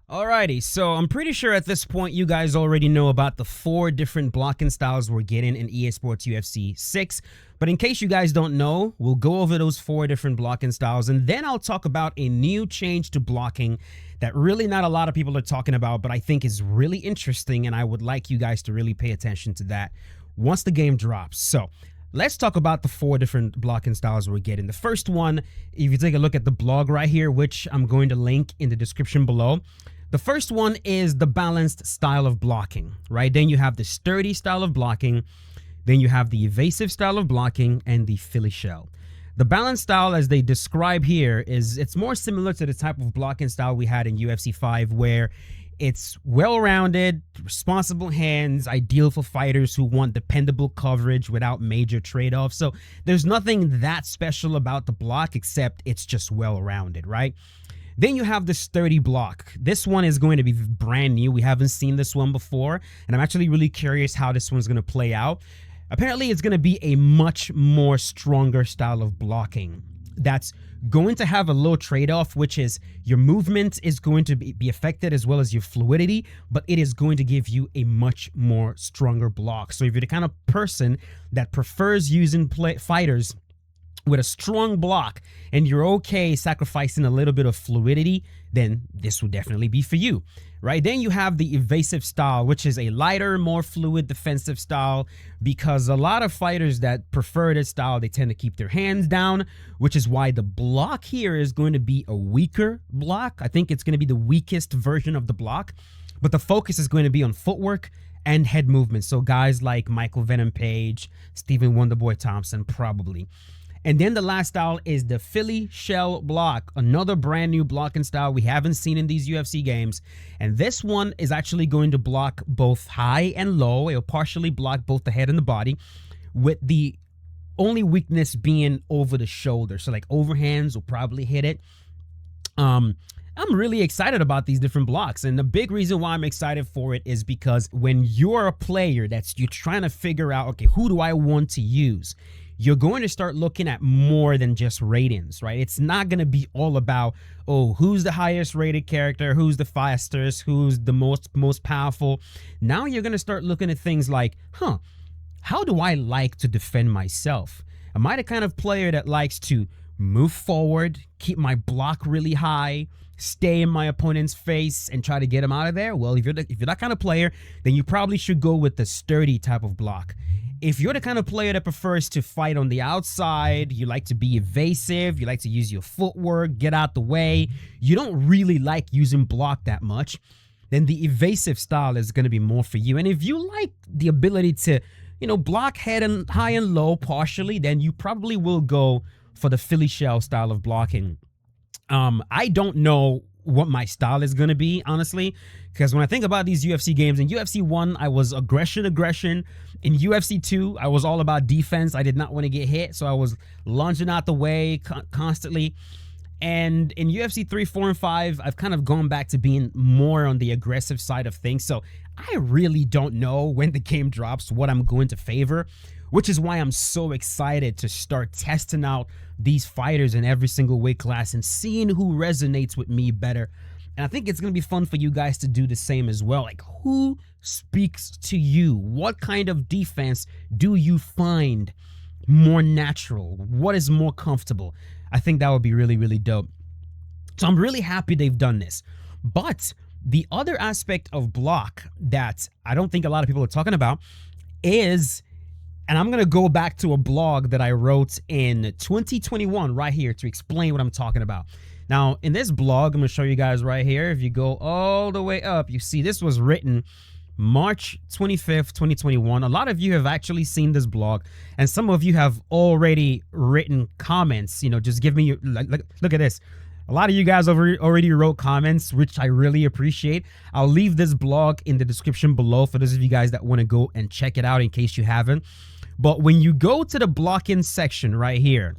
Alrighty, so I'm pretty sure at this point you guys already know about the 4 different blocking styles we're getting in EA Sports UFC 6. But in case you guys don't know, we'll go over those 4 different blocking styles, and then I'll talk about a new change to blocking that really not a lot of people are talking about, but I think is really interesting, and I would like you guys to really pay attention to that once the game drops. So let's talk about the 4 different blocking styles we're getting. The first one, if you take a look at the blog right here, which I'm going to link in the description below, the first one is the balanced style of blocking, right? Then you have the sturdy style of blocking. Then you have the evasive style of blocking and the Philly shell. The balanced style, as they describe here, it's more similar to the type of blocking style we had in UFC 5, where it's well-rounded, responsible hands, ideal for fighters who want dependable coverage without major trade-offs. So there's nothing that special about the block except it's just well-rounded, right? Then you have the sturdy block. This one is going to be brand new. We haven't seen this one before, and I'm actually really curious how this one's going to play out. Apparently, it's going to be a much more stronger style of blocking that's going to have a low trade-off, which is your movement is going to be affected as well as your fluidity, but it is going to give you a much more stronger block. So if you're the kind of person that prefers using fighters with a strong block and you're okay sacrificing a little bit of fluidity, then this would definitely be for you, right? Then you have the evasive style, which is a lighter, more fluid defensive style, because a lot of fighters that prefer this style, they tend to keep their hands down, which is why the block here is going to be a weaker block. I think it's going to be the weakest version of the block, but the focus is going to be on footwork and head movement. So guys like Michael Venom Page, Stephen Wonderboy Thompson, probably. And then the last style is the Philly shell block, another brand new blocking style we haven't seen in these UFC games. And this one is actually going to block both high and low. It'll partially block both the head and the body, with the only weakness being over the shoulder. So like overhands will probably hit it. I'm really excited about these different blocks. And the big reason why I'm excited for it is because when you're a player you're trying to figure out, okay, who do I want to use? You're going to start looking at more than just ratings, right? It's not going to be all about, oh, who's the highest rated character, who's the fastest, who's the most powerful. Now you're going to start looking at things like, how do I like to defend myself? Am I the kind of player that likes to move forward, keep my block really high, stay in my opponent's face and try to get him out of there? Well, if you're that kind of player, then you probably should go with the sturdy type of block. If you're the kind of player that prefers to fight on the outside, you like to be evasive, you like to use your footwork, get out the way, you don't really like using block that much, then the evasive style is going to be more for you. And if you like the ability to, block head and high and low partially, then you probably will go for the Philly shell style of blocking. I don't know what my style is going to be, honestly, because when I think about these UFC games, in UFC 1, I was aggression. In UFC 2, I was all about defense. I did not want to get hit, so I was lunging out the way constantly. And in UFC 3, 4, and 5, I've kind of gone back to being more on the aggressive side of things. So I really don't know when the game drops what I'm going to favor, which is why I'm so excited to start testing out these fighters in every single weight class and seeing who resonates with me better. And I think it's going to be fun for you guys to do the same as well. Like, who speaks to you? What kind of defense do you find more natural? What is more comfortable? I think that would be really, really dope. So I'm really happy they've done this. But the other aspect of block that I don't think a lot of people are talking about is, and I'm going to go back to a blog that I wrote in 2021 right here to explain what I'm talking about. Now, in this blog, I'm going to show you guys right here. If you go all the way up, you see this was written March 25th, 2021. A lot of you have actually seen this blog, and some of you have already written comments. Just give me look at this. A lot of you guys already wrote comments, which I really appreciate. I'll leave this blog in the description below for those of you guys that want to go and check it out in case you haven't. But when you go to the blocking section right here,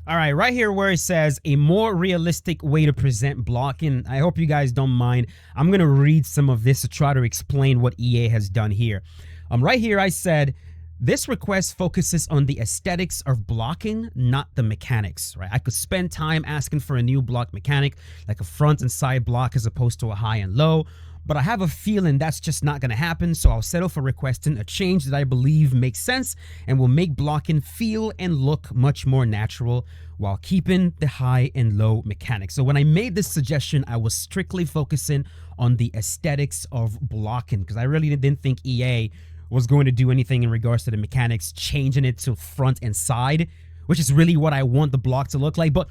all right, right here where it says a more realistic way to present blocking, I hope you guys don't mind. I'm going to read some of this to try to explain what EA has done here. Right here I said, This request focuses on the aesthetics of blocking, not the mechanics, right? I could spend time asking for a new block mechanic, like a front and side block as opposed to a high and low, but I have a feeling that's just not going to happen, so I'll settle for requesting a change that I believe makes sense and will make blocking feel and look much more natural while keeping the high and low mechanics. So when I made this suggestion, I was strictly focusing on the aesthetics of blocking because I really didn't think EA was going to do anything in regards to the mechanics, changing it to front and side, which is really what I want the block to look like. But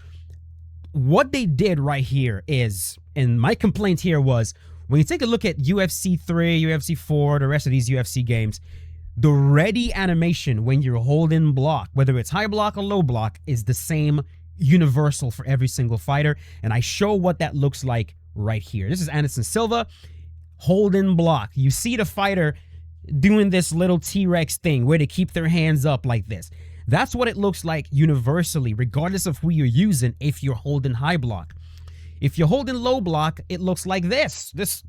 what they did right here is, and my complaint here was, when you take a look at UFC 3, UFC 4, the rest of these UFC games, the ready animation when you're holding block, whether it's high block or low block, is the same universal for every single fighter. And I show what that looks like right here. This is Anderson Silva holding block. You see the fighter doing this little T-Rex thing where they keep their hands up like this. That's what it looks like universally, regardless of who you're using if you're holding high block. If you're holding low block, it looks like this. This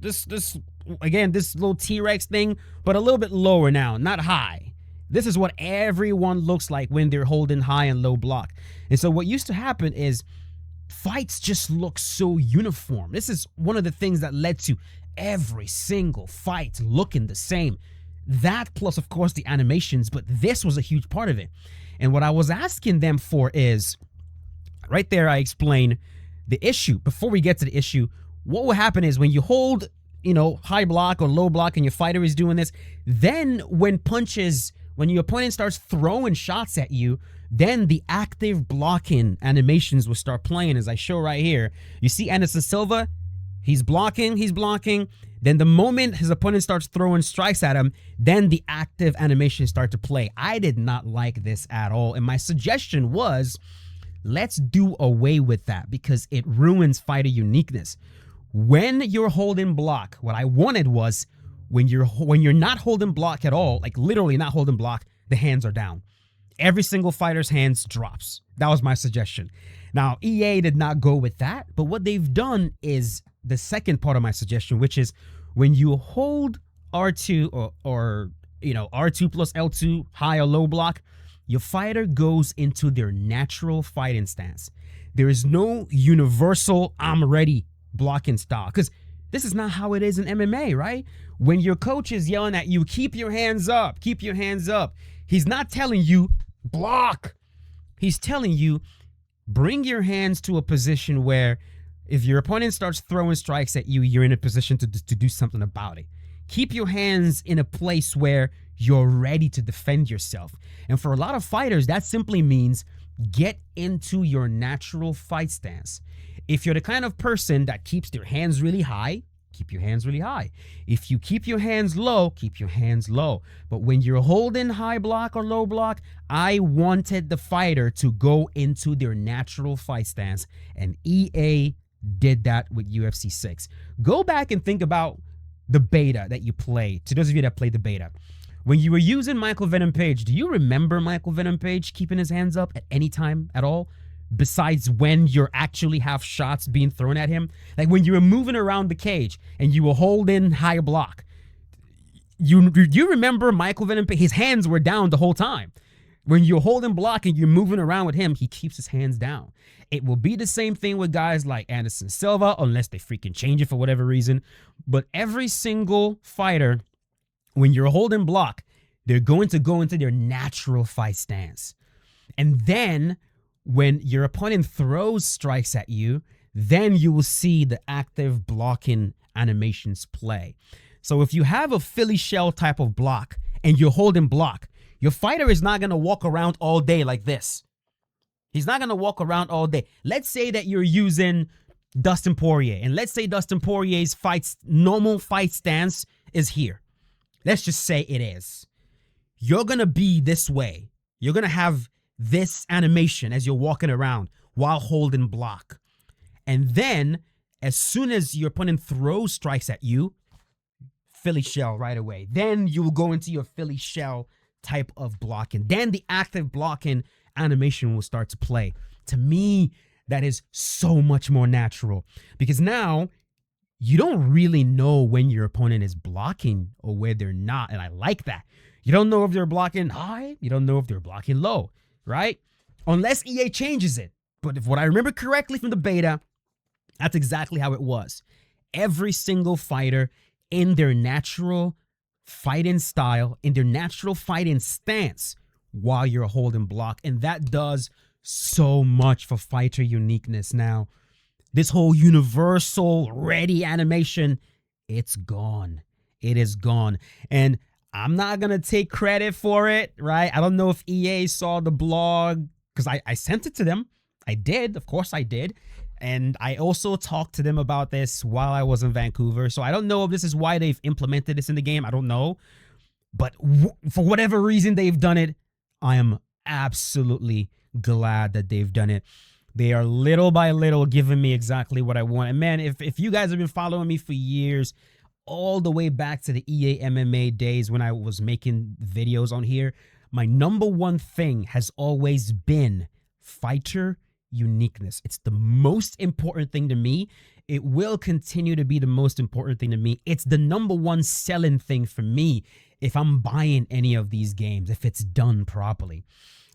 little T-Rex thing, but a little bit lower now, not high. This is what everyone looks like when they're holding high and low block. And so what used to happen is fights just look so uniform. This is one of the things that led to every single fight looking the same. That plus, of course, the animations, but this was a huge part of it. And what I was asking them for is, right there I explain the issue. Before we get to the issue, what will happen is when you hold, high block or low block and your fighter is doing this, then when your opponent starts throwing shots at you, then the active blocking animations will start playing, as I show right here. You see Anderson Silva, he's blocking. Then the moment his opponent starts throwing strikes at him, then the active animations start to play. I did not like this at all. And my suggestion was, let's do away with that because it ruins fighter uniqueness. When you're holding block, what I wanted was when you're not holding block at all, like literally not holding block, the hands are down. Every single fighter's hands drops. That was my suggestion. Now, EA did not go with that, but what they've done is the second part of my suggestion, which is when you hold R2 or R2 plus L2 high or low block, your fighter goes into their natural fighting stance. There is no universal I'm ready blocking style because this is not how it is in MMA, right? When your coach is yelling at you, keep your hands up, he's not telling you block. He's telling you bring your hands to a position where if your opponent starts throwing strikes at you, you're in a position to do something about it. Keep your hands in a place where you're ready to defend yourself. And for a lot of fighters, that simply means get into your natural fight stance. If you're the kind of person that keeps their hands really high, keep your hands really high. If you keep your hands low, keep your hands low. But when you're holding high block or low block, I wanted the fighter to go into their natural fight stance, and EA did that with UFC 6. Go back and think about the beta that you played. To those of you that played the beta, when you were using Michael Venom Page, do you remember Michael Venom Page keeping his hands up at any time at all? Besides when you actually have shots being thrown at him? Like when you were moving around the cage and you were holding high block. You remember Michael Venom Page? His hands were down the whole time. When you're holding block and you're moving around with him, he keeps his hands down. It will be the same thing with guys like Anderson Silva, unless they freaking change it for whatever reason. But every single fighter, when you're holding block, they're going to go into their natural fight stance. And then when your opponent throws strikes at you, then you will see the active blocking animations play. So if you have a Philly shell type of block and you're holding block, your fighter is not going to walk around all day like this. He's not going to walk around all day. Let's say that you're using Dustin Poirier, and let's say Dustin Poirier's normal fight stance is here. Let's just say it is. You're going to be this way. You're going to have this animation as you're walking around while holding block. And then as soon as your opponent throws strikes at you, Philly shell right away. Then you will go into your Philly shell type of blocking. Then the active blocking animation will start to play. To me, that is so much more natural because now you don't really know when your opponent is blocking or where they're not. And I like that. You don't know if they're blocking high. You don't know if they're blocking low, right? Unless EA changes it. But if what I remember correctly from the beta, that's exactly how it was. Every single fighter in their natural fighting style, in their natural fighting stance while you're holding block. And that does so much for fighter uniqueness. Now, this whole universal ready animation, it's gone. It is gone. And I'm not going to take credit for it, right? I don't know if EA saw the blog because I sent it to them. I did. Of course I did. And I also talked to them about this while I was in Vancouver. So I don't know if this is why they've implemented this in the game. I don't know. But for whatever reason they've done it, I am absolutely glad that they've done it. They are little by little giving me exactly what I want. And man, if you guys have been following me for years, all the way back to the EA MMA days when I was making videos on here, my number one thing has always been fighter uniqueness. It's the most important thing to me. It will continue to be the most important thing to me. It's the number one selling thing for me if I'm buying any of these games, if it's done properly.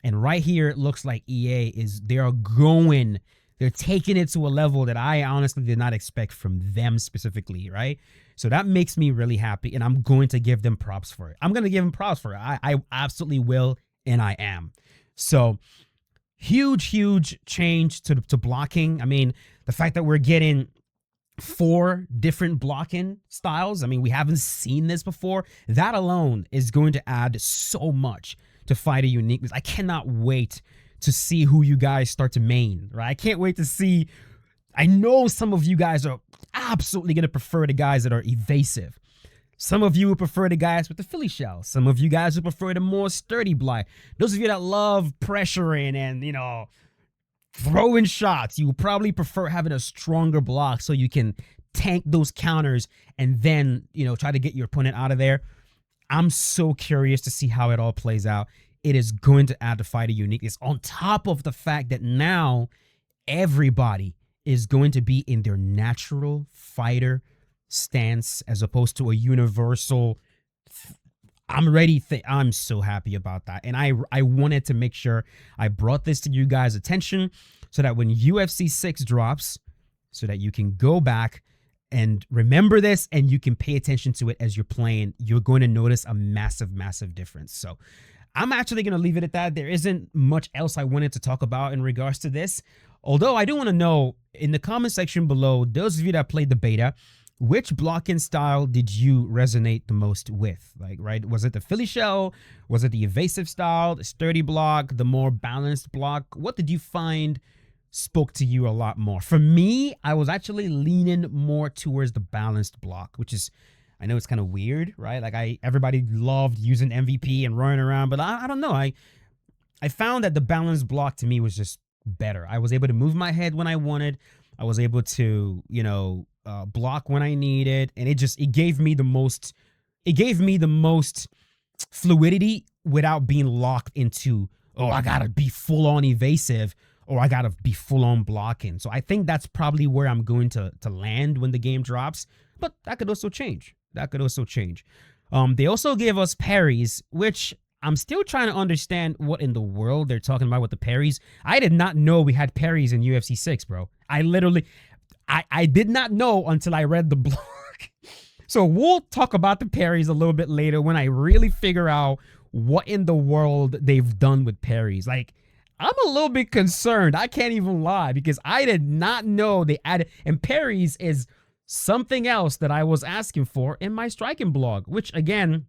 And right here, it looks like EA they're taking it to a level that I honestly did not expect from them specifically, right? So that makes me really happy, and I'm going to give them props for it. I'm going to give them props for it. I absolutely will, and I am. So huge change to blocking. I mean, the fact that we're getting 4 different blocking styles. I mean, we haven't seen this before. That alone is going to add so much to fighter uniqueness. I cannot wait to see who you guys start to main, right? I can't wait to see. I know some of you guys are absolutely going to prefer the guys that are evasive. Some of you would prefer the guys with the Philly shell. Some of you guys would prefer the more sturdy block. Those of you that love pressuring and, you know, throwing shots, you would probably prefer having a stronger block so you can tank those counters and then, you know, try to get your opponent out of there. I'm so curious to see how it all plays out. It is going to add to fighter uniqueness on top of the fact that now everybody is going to be in their natural fighter stance as opposed to a universal. I'm so happy about that. And I wanted to make sure I brought this to you guys' attention so that when UFC 6 drops, so that you can go back and remember this and you can pay attention to it as you're playing, you're going to notice a massive difference. So I'm actually going to leave it at that. There isn't much else I wanted to talk about in regards to this. Although I do want to know in the comment section below, those of you that played the beta, which blocking style did you resonate the most with? Like, right? Was it the Philly shell? Was it the evasive style, the sturdy block, the more balanced block? What did you find spoke to you a lot more? For me, I was actually leaning more towards the balanced block, which is, I know it's kind of weird, right? Like everybody loved using MVP and running around, but I don't know. I found that the balanced block to me was just better. I was able to move my head when I wanted. I was able to, you know, block when I needed, and it gave me the most fluidity without being locked into, oh, I gotta be full on evasive or I gotta be full on blocking. So I think that's probably where I'm going to land when the game drops, but that could also change. They also gave us parries, which I'm still trying to understand what in the world they're talking about with the parries. I did not know we had parries in UFC 6, bro. I did not know until I read the blog. So we'll talk about the parries a little bit later when I really figure out what in the world they've done with parries. Like, I'm a little bit concerned. I can't even lie because I did not know they added, and parries is something else that I was asking for in my striking blog, which again,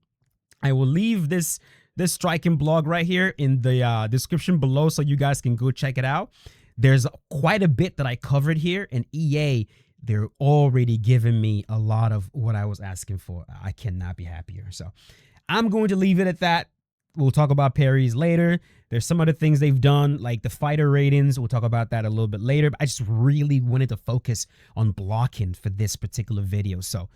I will leave this striking blog right here in the description below so you guys can go check it out. There's quite a bit that I covered here, and EA, they're already giving me a lot of what I was asking for. I cannot be happier. So I'm going to leave it at that. We'll talk about parries later. There's some other things they've done, like the fighter ratings. We'll talk about that a little bit later. But I just really wanted to focus on blocking for this particular video. So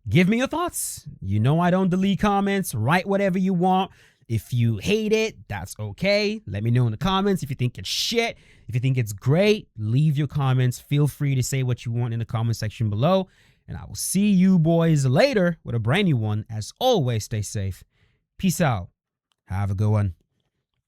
give me your thoughts. You know I don't delete comments. Write whatever you want. If you hate it, that's okay. Let me know in the comments. If you think it's shit, if you think it's great, leave your comments. Feel free to say what you want in the comment section below. And I will see you boys later with a brand new one. As always, stay safe Peace out. Have a good one.